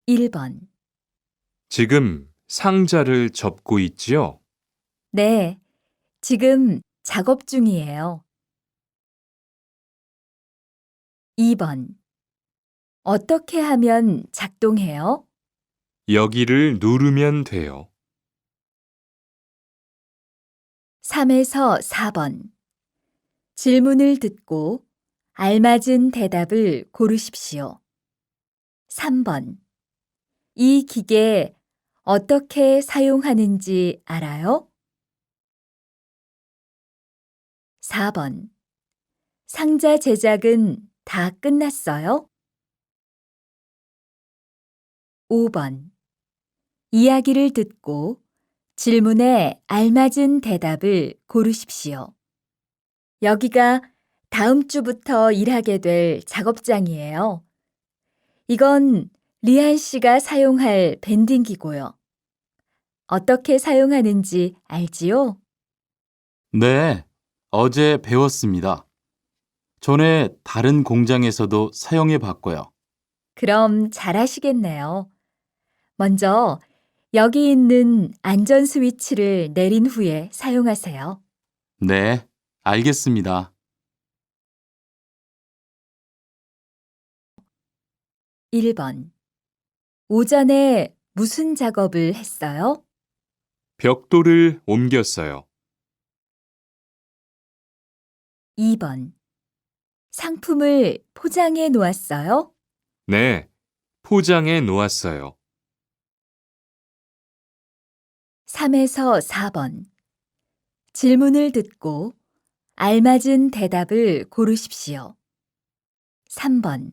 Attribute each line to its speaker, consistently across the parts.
Speaker 1: 1번.
Speaker 2: 지금 상자를 접고 있지요?
Speaker 1: 네, 지금 작업 중이에요. 2번. 어떻게 하면 작동해요?
Speaker 2: 여기를 누르면 돼요.
Speaker 1: 3에서 4번. 질문을 듣고 알맞은 대답을 고르십시오. 3번. 이 기계 어떻게 사용하는지 알아요? 4번. 상자 제작은 다 끝났어요? 5번. 이야기를 듣고 질문에 알맞은 대답을 고르십시오. 여기가 다음 주부터 일하게 될 작업장이에요. 이건 리안 씨가 사용할 밴딩기고요. 어떻게 사용하는지 알지요?
Speaker 3: 네, 어제 배웠습니다. 전에 다른 공장에서도 사용해 봤고요.
Speaker 1: 그럼 잘하시겠네요. 먼저 여기 있는 안전 스위치를 내린 후에 사용하세요.
Speaker 3: 네, 알겠습니다.
Speaker 1: 1번. 오전에 무슨 작업을 했어요?
Speaker 2: 벽돌을 옮겼어요.
Speaker 1: 2번. 상품을 포장해 놓았어요?
Speaker 2: 네, 포장해 놓았어요.
Speaker 1: 3에서 4번. 질문을 듣고 알맞은 대답을 고르십시오. 3번.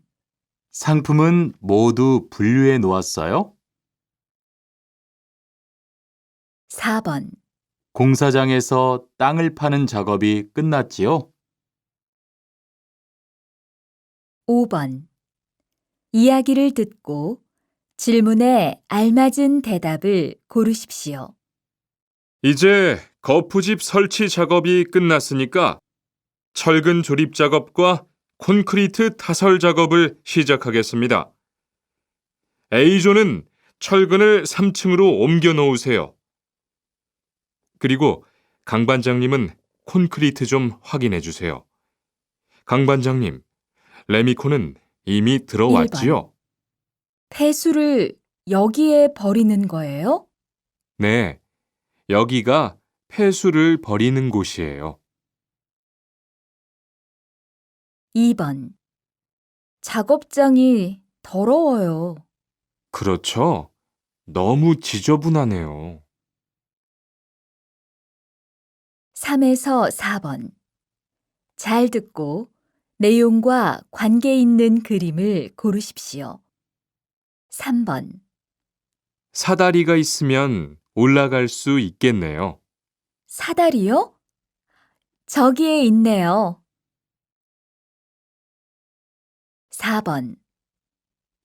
Speaker 3: 상품은 모두 분류해 놓았어요?
Speaker 1: 4번.
Speaker 3: 공사장에서 땅을 파는 작업이 끝났지요?
Speaker 1: 5번. 이야기를 듣고 질문에 알맞은 대답을 고르십시오.
Speaker 2: 이제 거푸집 설치 작업이 끝났으니까 철근 조립 작업과 콘크리트 타설 작업을 시작하겠습니다. A조는 철근을 3층으로 옮겨 놓으세요. 그리고 강 반장님은 콘크리트 좀 확인해 주세요. 강 반장님, 레미콘은 이미
Speaker 1: 1번.
Speaker 2: 들어왔지요?
Speaker 1: 폐수를 여기에 버리는 거예요?
Speaker 2: 네, 여기가 폐수를 버리는 곳이에요.
Speaker 1: 2번. 작업장이 더러워요.
Speaker 2: 그렇죠? 너무 지저분하네요.
Speaker 1: 3에서 4번. 잘 듣고 내용과 관계 있는 그림을 고르십시오. 3번.
Speaker 2: 사다리가 있으면 올라갈 수 있겠네요.
Speaker 1: 사다리요? 저기에 있네요. 4번.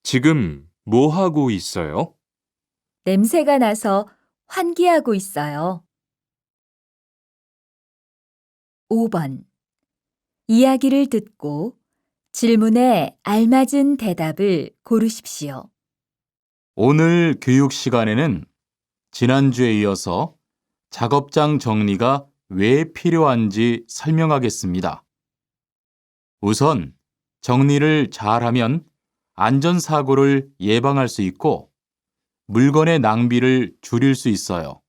Speaker 2: 지금 뭐 하고 있어요?
Speaker 1: 냄새가 나서 환기하고 있어요. 5번. 이야기를 듣고 질문에 알맞은 대답을 고르십시오.
Speaker 3: 오늘 교육 시간에는 지난주에 이어서 작업장 정리가 왜 필요한지 설명하겠습니다. 우선 정리를 잘하면 안전사고를 예방할 수 있고 물건의 낭비를 줄일 수 있어요.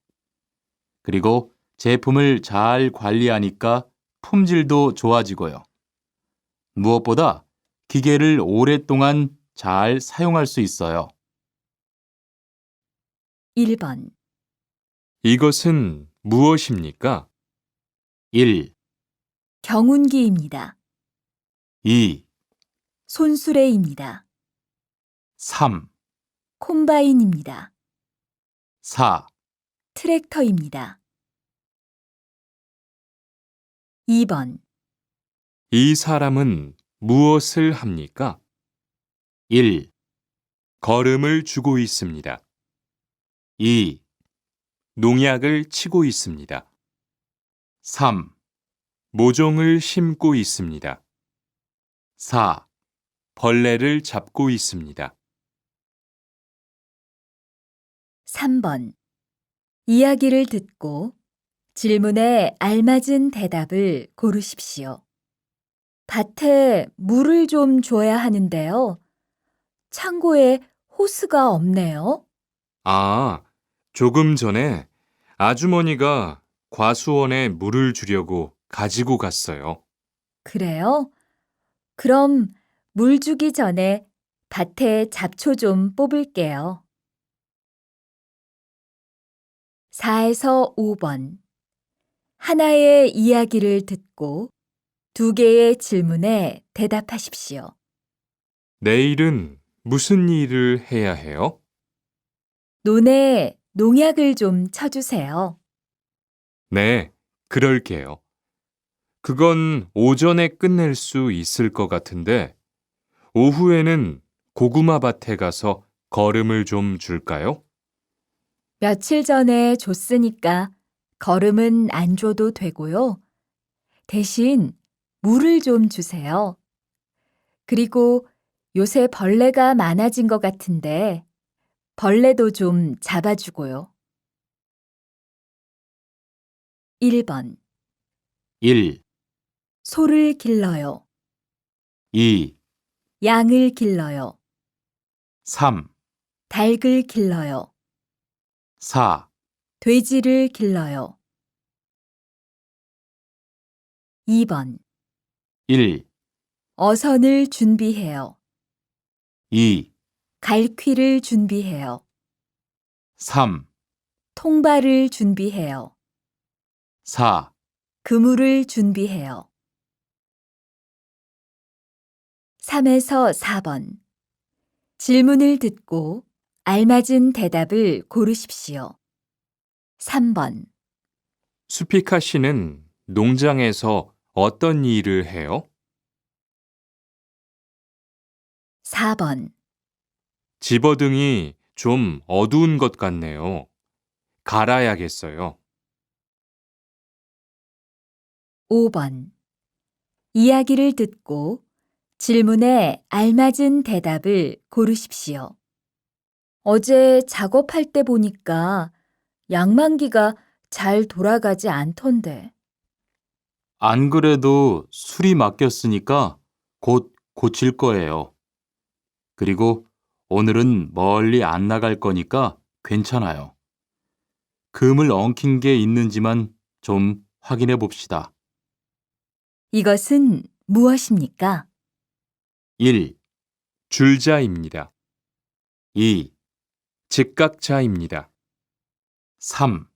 Speaker 3: 그리고 제품을 잘 관리하니까 품질도 좋아지고요. 무엇보다 기계를 오랫동안 잘 사용할 수 있어요.
Speaker 1: 1번.
Speaker 2: 이것은 무엇입니까?
Speaker 3: 1,
Speaker 1: 경운기입니다.
Speaker 3: 2,
Speaker 1: 손수레입니다.
Speaker 3: 3,
Speaker 1: 콤바인입니다.
Speaker 3: 4,
Speaker 1: 트랙터입니다. 2번.
Speaker 2: 이 사람은 무엇을 합니까?
Speaker 3: 1,
Speaker 2: 걸음을 주고 있습니다.
Speaker 3: 2,
Speaker 2: 농약을 치고 있습니다.
Speaker 3: 3,
Speaker 2: 모종을 심고 있습니다.
Speaker 3: 4,
Speaker 2: 벌레를 잡고 있습니다.
Speaker 1: 3번. 이야기를 듣고 질문에 알맞은 대답을 고르십시오. 밭에 물을 좀 줘야 하는데요. 창고에 호스가 없네요.
Speaker 2: 아, 조금 전에 아주머니가 과수원에 물을 주려고 가지고 갔어요.
Speaker 1: 그래요? 그럼 물 주기 전에 밭에 잡초 좀 뽑을게요. 4에서 5번. 하나의 이야기를 듣고 2개의 질문에 대답하십시오.
Speaker 2: 내일은 무슨 일을 해야 해요?
Speaker 1: 논에 농약을 좀 쳐주세요.
Speaker 2: 네, 그럴게요. 그건 오전에 끝낼 수 있을 것 같은데, 오후에는 고구마 밭에 가서 거름을 좀 줄까요?
Speaker 1: 며칠 전에 줬으니까 거름은 안 줘도 되고요. 대신 물을 좀 주세요. 그리고 요새 벌레가 많아진 것 같은데 벌레도 좀 잡아주고요. 1번.
Speaker 3: 1,
Speaker 1: 소를 길러요.
Speaker 3: 2,
Speaker 1: 양을 길러요.
Speaker 3: 3,
Speaker 1: 닭을 길러요.
Speaker 3: 4,
Speaker 1: 돼지를 길러요. 2번.
Speaker 3: 1,
Speaker 1: 어선을 준비해요.
Speaker 3: 2,
Speaker 1: 갈퀴를 준비해요.
Speaker 3: 3,
Speaker 1: 통발을 준비해요.
Speaker 3: 4,
Speaker 1: 그물을 준비해요. 3에서 4번. 질문을 듣고 알맞은 대답을 고르십시오. 3번.
Speaker 2: 수피카 씨는 농장에서 어떤 일을 해요?
Speaker 1: 4번.
Speaker 2: 집어등이 좀 어두운 것 같네요. 갈아야겠어요.
Speaker 1: 5번. 이야기를 듣고 질문에 알맞은 대답을 고르십시오. 어제 작업할 때 보니까 양만기가 잘 돌아가지 않던데.
Speaker 3: 안 그래도 술이 맡겼으니까 곧 고칠 거예요. 그리고 오늘은 멀리 안 나갈 거니까 괜찮아요. 금을 엉킨 게 있는지만 좀 확인해 봅시다.
Speaker 1: 이것은 무엇입니까?
Speaker 3: 1,
Speaker 2: 줄자입니다.
Speaker 3: 2,
Speaker 2: 직각자입니다.
Speaker 3: 3,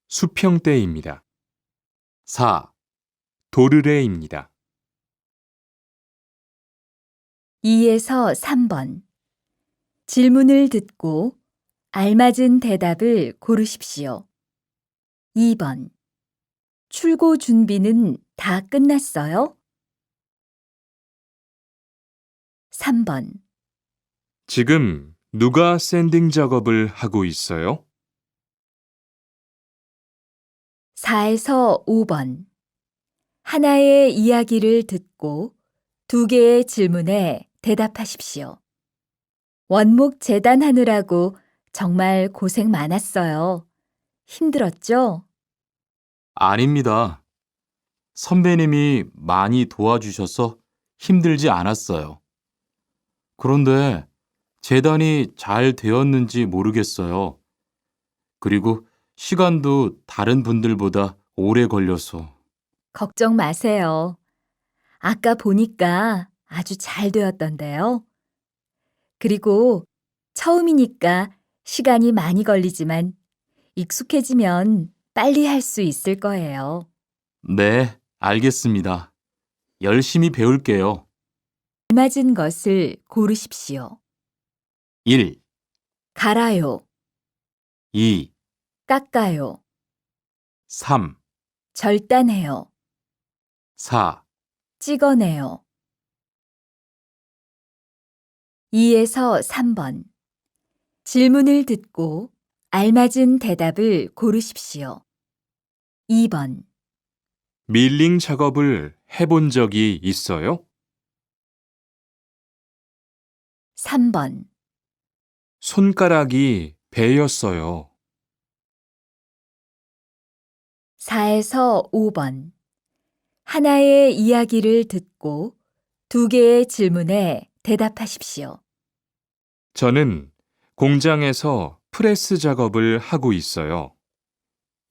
Speaker 2: 수평대입니다.
Speaker 3: 4,
Speaker 2: 도르래입니다.
Speaker 1: 2에서 3번. 질문을 듣고 알맞은 대답을 고르십시오. 2번. 출고 준비는 다 끝났어요? 3번.
Speaker 2: 지금 누가 샌딩 작업을 하고 있어요?
Speaker 1: 4에서 5번. 하나의 이야기를 듣고 2개의 질문에 대답하십시오. 원목 재단하느라고 정말 고생 많았어요. 힘들었죠?
Speaker 3: 아닙니다. 선배님이 많이 도와주셔서 힘들지 않았어요. 그런데 재단이 잘 되었는지 모르겠어요. 그리고 시간도 다른 분들보다 오래 걸려서.
Speaker 1: 걱정 마세요. 아까 보니까 아주 잘 되었던데요. 그리고 처음이니까 시간이 많이 걸리지만 익숙해지면 빨리 할 수 있을 거예요.
Speaker 3: 네, 알겠습니다. 열심히 배울게요.
Speaker 1: 알맞은 것을 고르십시오.
Speaker 3: 1,
Speaker 1: 갈아요,
Speaker 3: 2,
Speaker 1: 깎아요,
Speaker 3: 3,
Speaker 1: 절단해요,
Speaker 3: 4,
Speaker 1: 찍어내요. 2에서 3번. 질문을 듣고 알맞은 대답을 고르십시오. 2번.
Speaker 2: 밀링 작업을 해본 적이 있어요?
Speaker 1: 3번.
Speaker 2: 손가락이 배였어요.
Speaker 1: 4에서 5번. 하나의 이야기를 듣고 2개의 질문에 대답하십시오.
Speaker 2: 저는 공장에서 프레스 작업을 하고 있어요.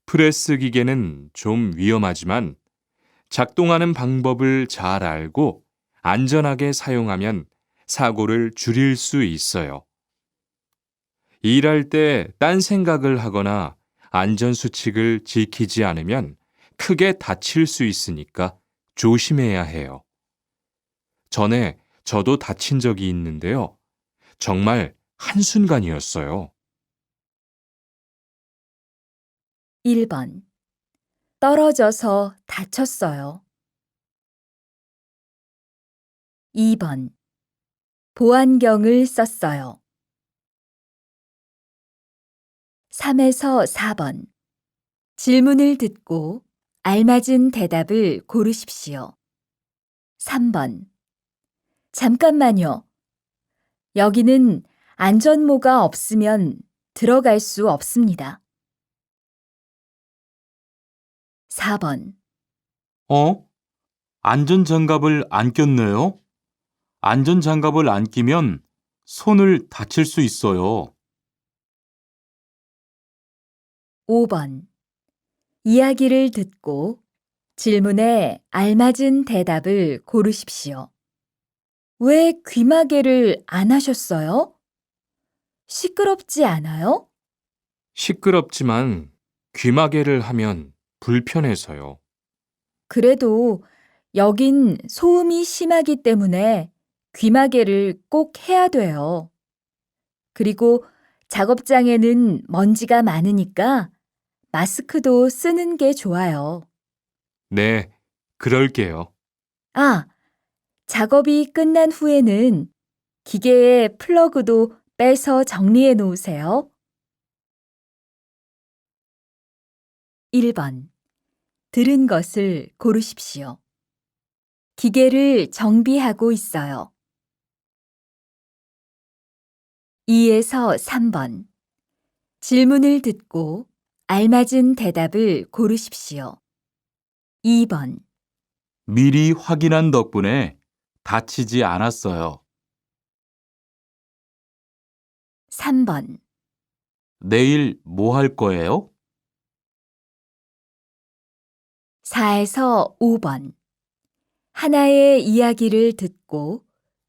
Speaker 2: 프레스 기계는 좀 위험하지만 작동하는 방법을 잘 알고 안전하게 사용하면 사고를 줄일 수 있어요. 일할 때 딴 생각을 하거나 안전수칙을 지키지 않으면 크게 다칠 수 있으니까 조심해야 해요. 전에 저도 다친 적이 있는데요. 정말 한순간이었어요.
Speaker 1: 1번. 떨어져서 다쳤어요. 2번. 보안경을 썼어요. 3에서 4번. 질문을 듣고 알맞은 대답을 고르십시오. 3번. 잠깐만요. 여기는 안전모가 없으면 들어갈 수 없습니다. 4번.
Speaker 3: 안전장갑을 안 꼈네요? 안전장갑을 안 끼면 손을 다칠 수 있어요.
Speaker 1: 5번. 이야기를 듣고 질문에 알맞은 대답을 고르십시오. 왜 귀마개를 안 하셨어요? 시끄럽지 않아요?
Speaker 2: 시끄럽지만 귀마개를 하면 불편해서요.
Speaker 1: 그래도 여긴 소음이 심하기 때문에 귀마개를 꼭 해야 돼요. 그리고 작업장에는 먼지가 많으니까 마스크도 쓰는 게 좋아요.
Speaker 2: 네, 그럴게요.
Speaker 1: 아, 작업이 끝난 후에는 기계의 플러그도 빼서 정리해 놓으세요. 1번. 들은 것을 고르십시오. 기계를 정비하고 있어요. 2에서 3번. 질문을 듣고 알맞은 대답을 고르십시오. 2번.
Speaker 3: 미리 확인한 덕분에 다치지 않았어요.
Speaker 1: 3번.
Speaker 3: 내일 뭐 할 거예요?
Speaker 1: 4에서 5번. 하나의 이야기를 듣고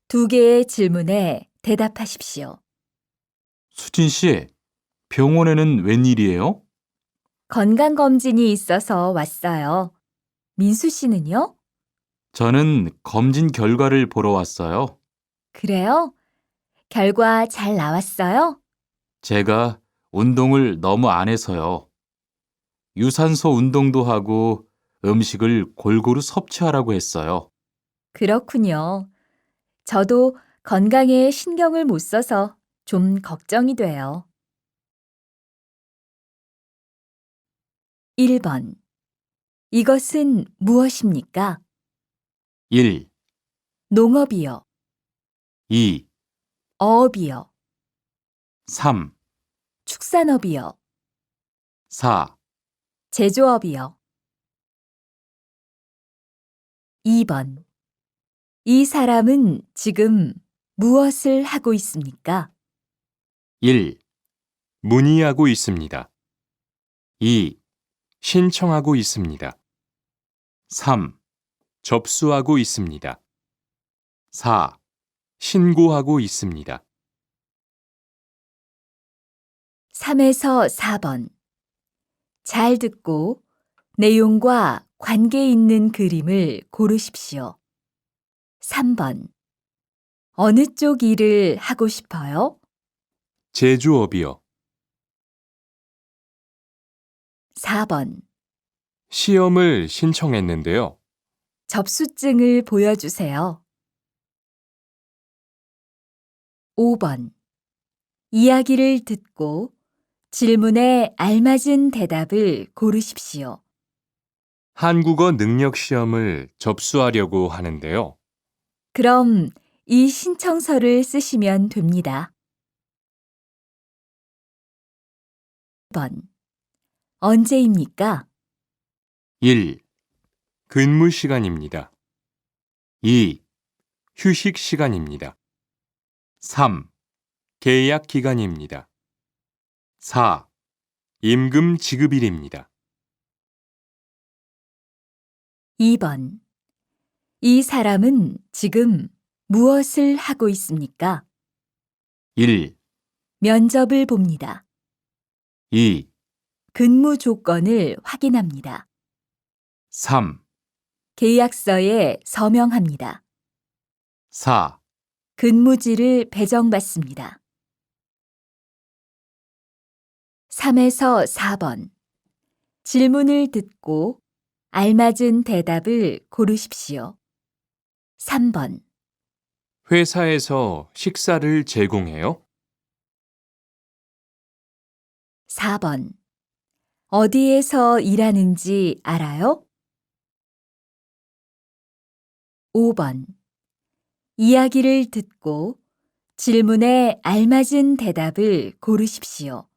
Speaker 1: 2개의 질문에 대답하십시오.
Speaker 3: 수진 씨, 병원에는 웬일이에요?
Speaker 1: 건강검진이 있어서 왔어요. 민수 씨는요?
Speaker 3: 저는 검진 결과를 보러 왔어요.
Speaker 1: 그래요? 결과 잘 나왔어요?
Speaker 3: 제가 운동을 너무 안 해서요. 유산소 운동도 하고 음식을 골고루 섭취하라고 했어요.
Speaker 1: 그렇군요. 저도 건강에 신경을 못 써서 좀 걱정이 돼요. 1번. 이것은 무엇입니까?
Speaker 3: 1,
Speaker 1: 농업이요.
Speaker 3: 2,
Speaker 1: 어업이요.
Speaker 3: 3,
Speaker 1: 축산업이요.
Speaker 3: 4,
Speaker 1: 제조업이요. 2번. 이 사람은 지금 무엇을 하고 있습니까?
Speaker 3: 1,
Speaker 2: 문의하고 있습니다.
Speaker 3: 2,
Speaker 2: 신청하고 있습니다.
Speaker 3: 3,
Speaker 2: 접수하고 있습니다.
Speaker 3: 4,
Speaker 2: 신고하고 있습니다.
Speaker 1: 3에서 4번. 잘 듣고 내용과 관계 있는 그림을 고르십시오. 3번. 어느 쪽 일을 하고 싶어요?
Speaker 2: 제조업이요.
Speaker 1: 4번.
Speaker 2: 시험을 신청했는데요.
Speaker 1: 접수증을 보여주세요. 5번. 이야기를 듣고 질문에 알맞은 대답을 고르십시오.
Speaker 2: 한국어 능력 시험을 접수하려고 하는데요.
Speaker 1: 그럼 이 신청서를 쓰시면 됩니다. 1번. 언제입니까?
Speaker 3: 1,
Speaker 2: 근무 시간입니다.
Speaker 3: 2,
Speaker 2: 휴식 시간입니다.
Speaker 3: 3,
Speaker 2: 계약 기간입니다.
Speaker 3: 4,
Speaker 2: 임금 지급일입니다.
Speaker 1: 2번. 이 사람은 지금 무엇을 하고 있습니까?
Speaker 3: 1,
Speaker 1: 면접을 봅니다.
Speaker 3: 2,
Speaker 1: 근무 조건을 확인합니다.
Speaker 3: 3,
Speaker 1: 계약서에 서명합니다.
Speaker 3: 4,
Speaker 1: 근무지를 배정받습니다. 3에서 4번. 질문을 듣고 알맞은 대답을 고르십시오. 3번.
Speaker 2: 회사에서 식사를 제공해요?
Speaker 1: 4번. 어디에서 일하는지 알아요? 5번. 이야기를 듣고 질문에 알맞은 대답을 고르십시오.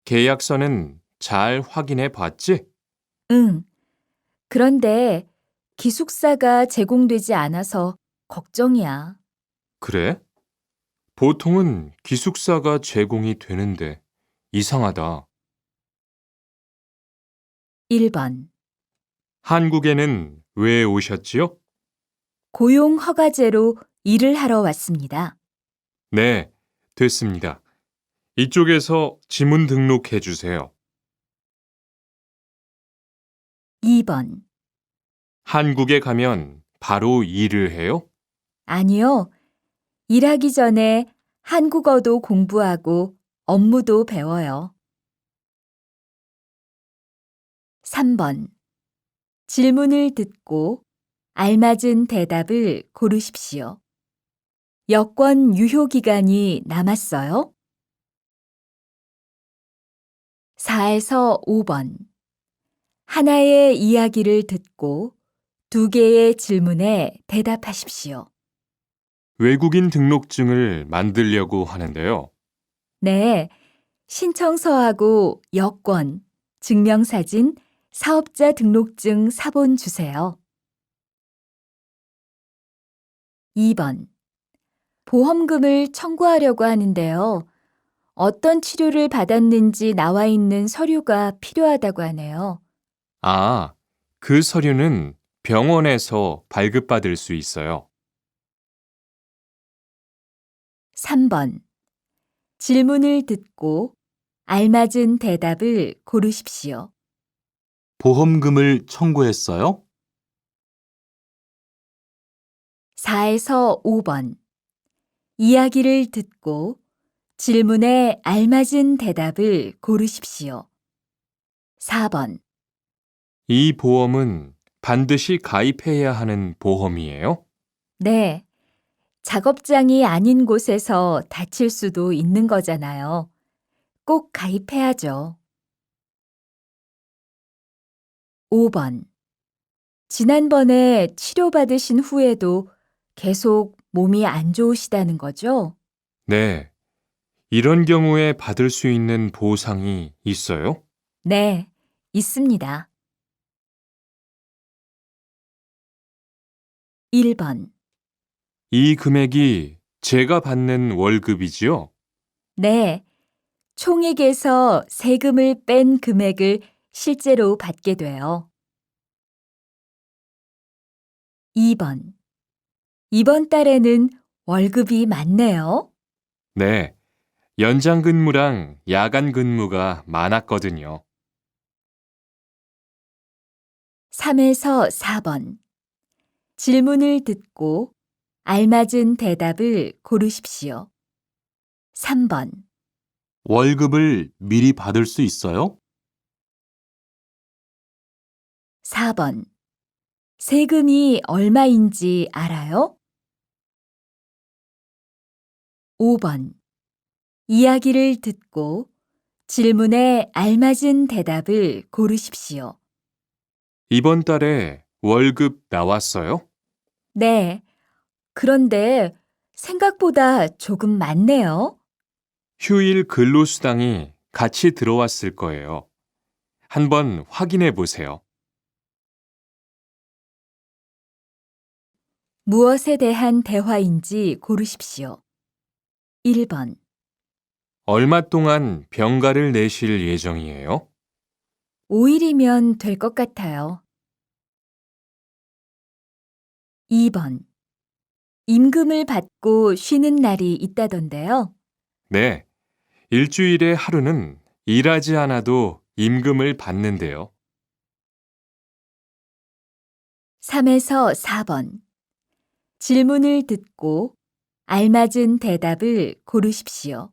Speaker 2: 계약서는 잘 확인해 봤지?
Speaker 1: 응. 그런데 기숙사가 제공되지 않아서 걱정이야.
Speaker 2: 그래? 보통은 기숙사가 제공이 되는데 이상하다.
Speaker 1: 1번.
Speaker 2: 한국에는 왜 오셨지요?
Speaker 1: 고용 허가제로 일을 하러 왔습니다.
Speaker 2: 네, 됐습니다. 이쪽에서 지문 등록해 주세요.
Speaker 1: 2번.
Speaker 2: 한국에 가면 바로 일을 해요?
Speaker 1: 아니요. 일하기 전에 한국어도 공부하고 업무도 배워요. 3번. 질문을 듣고 알맞은 대답을 고르십시오. 여권 유효 기간이 남았어요? 4에서 5번. 하나의 이야기를 듣고 2개의 질문에 대답하십시오.
Speaker 2: 외국인 등록증을 만들려고 하는데요.
Speaker 1: 네, 신청서하고 여권, 증명사진, 사업자 등록증 사본 주세요. 2번. 보험금을 청구하려고 하는데요. 어떤 치료를 받았는지 나와 있는 서류가 필요하다고 하네요.
Speaker 2: 아, 그 서류는 병원에서 발급받을 수 있어요.
Speaker 1: 3번. 질문을 듣고 알맞은 대답을 고르십시오.
Speaker 3: 보험금을 청구했어요?
Speaker 1: 4에서 5번. 이야기를 듣고 질문에 알맞은 대답을 고르십시오. 4번.
Speaker 2: 이 보험은 반드시 가입해야 하는 보험이에요?
Speaker 1: 네. 작업장이 아닌 곳에서 다칠 수도 있는 거잖아요. 꼭 가입해야죠. 5번. 지난번에 치료받으신 후에도 계속 몸이 안 좋으시다는 거죠?
Speaker 2: 네. 이런 경우에 받을 수 있는 보상이 있어요?
Speaker 1: 네, 있습니다. 1번.
Speaker 2: 이 금액이 제가 받는 월급이지요?
Speaker 1: 네, 총액에서 세금을 뺀 금액을 실제로 받게 돼요. 2번. 이번 달에는 월급이 많네요.
Speaker 2: 네. 연장 근무랑 야간 근무가 많았거든요.
Speaker 1: 3에서 4번. 질문을 듣고 알맞은 대답을 고르십시오. 3번.
Speaker 3: 월급을 미리 받을 수 있어요?
Speaker 1: 4번. 세금이 얼마인지 알아요? 5번. 이야기를 듣고 질문에 알맞은 대답을 고르십시오.
Speaker 2: 이번 달에 월급 나왔어요?
Speaker 1: 네. 그런데 생각보다 조금 많네요.
Speaker 2: 휴일 근로수당이 같이 들어왔을 거예요. 한번 확인해 보세요.
Speaker 1: 무엇에 대한 대화인지 고르십시오. 1번,
Speaker 2: 얼마 동안 병가를 내실 예정이에요?
Speaker 1: 5일이면 될 것 같아요. 2번, 임금을 받고 쉬는 날이 있다던데요.
Speaker 2: 네. 일주일에 하루는 일하지 않아도 임금을 받는데요.
Speaker 1: 3에서 4번, 질문을 듣고 알맞은 대답을 고르십시오.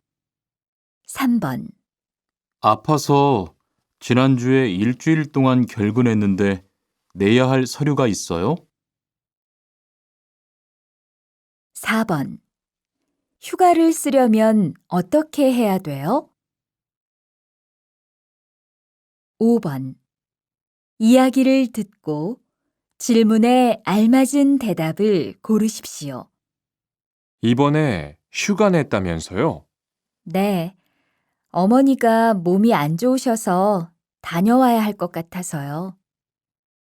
Speaker 1: 3번,
Speaker 3: 아파서 지난주에 일주일 동안 결근했는데 내야 할 서류가 있어요?
Speaker 1: 4번, 휴가를 쓰려면 어떻게 해야 돼요? 5번, 이야기를 듣고 질문에 알맞은 대답을 고르십시오.
Speaker 2: 이번에 휴가 냈다면서요?
Speaker 1: 네, 어머니가 몸이 안 좋으셔서 다녀와야 할 것 같아서요.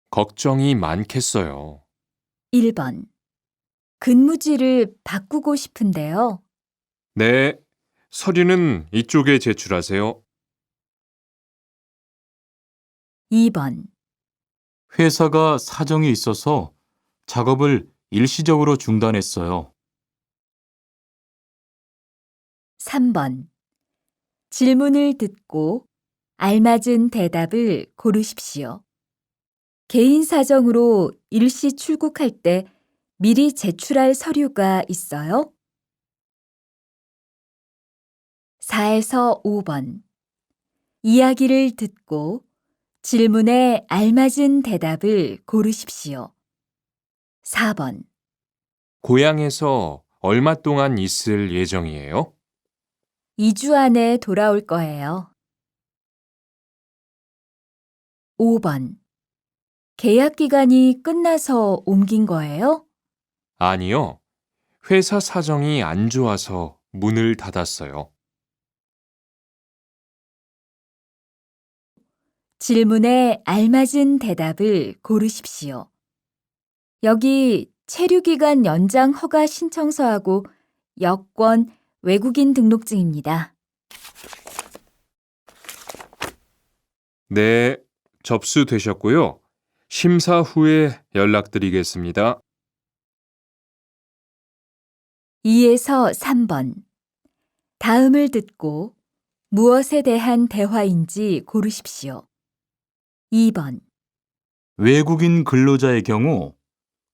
Speaker 2: 걱정이 많겠어요.
Speaker 1: 1번, 근무지를 바꾸고 싶은데요.
Speaker 2: 네. 서류는 이쪽에 제출하세요.
Speaker 1: 2번,
Speaker 3: 회사가 사정이 있어서 작업을 일시적으로 중단했어요.
Speaker 1: 3번, 질문을 듣고 알맞은 대답을 고르십시오. 개인 사정으로 일시 출국할 때 미리 제출할 서류가 있어요? 4에서 5번, 이야기를 듣고 질문에 알맞은 대답을 고르십시오. 4번,
Speaker 2: 고향에서 얼마 동안 있을 예정이에요?
Speaker 1: 2주 안에 돌아올 거예요. 5번, 계약 기간이 끝나서 옮긴 거예요?
Speaker 2: 아니요. 회사 사정이 안 좋아서 문을 닫았어요.
Speaker 1: 질문에 알맞은 대답을 고르십시오. 여기 체류기간 연장 허가 신청서하고 여권, 외국인 등록증입니다.
Speaker 2: 네. 접수되셨고요. 심사 후에 연락드리겠습니다.
Speaker 1: 2에서 3번. 다음을 듣고 무엇에 대한 대화인지 고르십시오. 2번,
Speaker 3: 외국인 근로자의 경우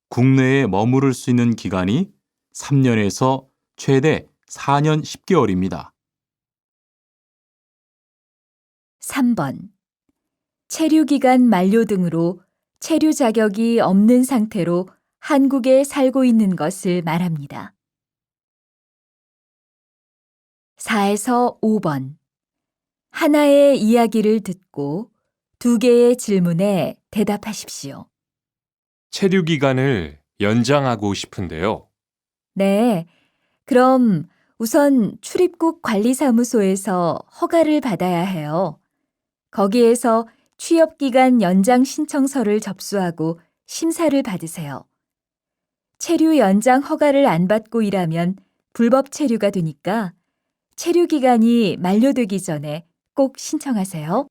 Speaker 3: 국내에 머무를 수 있는 기간이 3년에서 최대 4년 10개월입니다.
Speaker 1: 3번. 체류기간 만료 등으로 체류 자격이 없는 상태로 한국에 살고 있는 것을 말합니다. 4에서 5번. 하나의 이야기를 듣고 2개의 질문에 대답하십시오.
Speaker 2: 체류 기간을 연장하고 싶은데요.
Speaker 1: 네, 그럼 우선 출입국 관리사무소에서 허가를 받아야 해요. 거기에서 취업기간 연장 신청서를 접수하고 심사를 받으세요. 체류 연장 허가를 안 받고 일하면 불법 체류가 되니까 체류 기간이 만료되기 전에 꼭 신청하세요.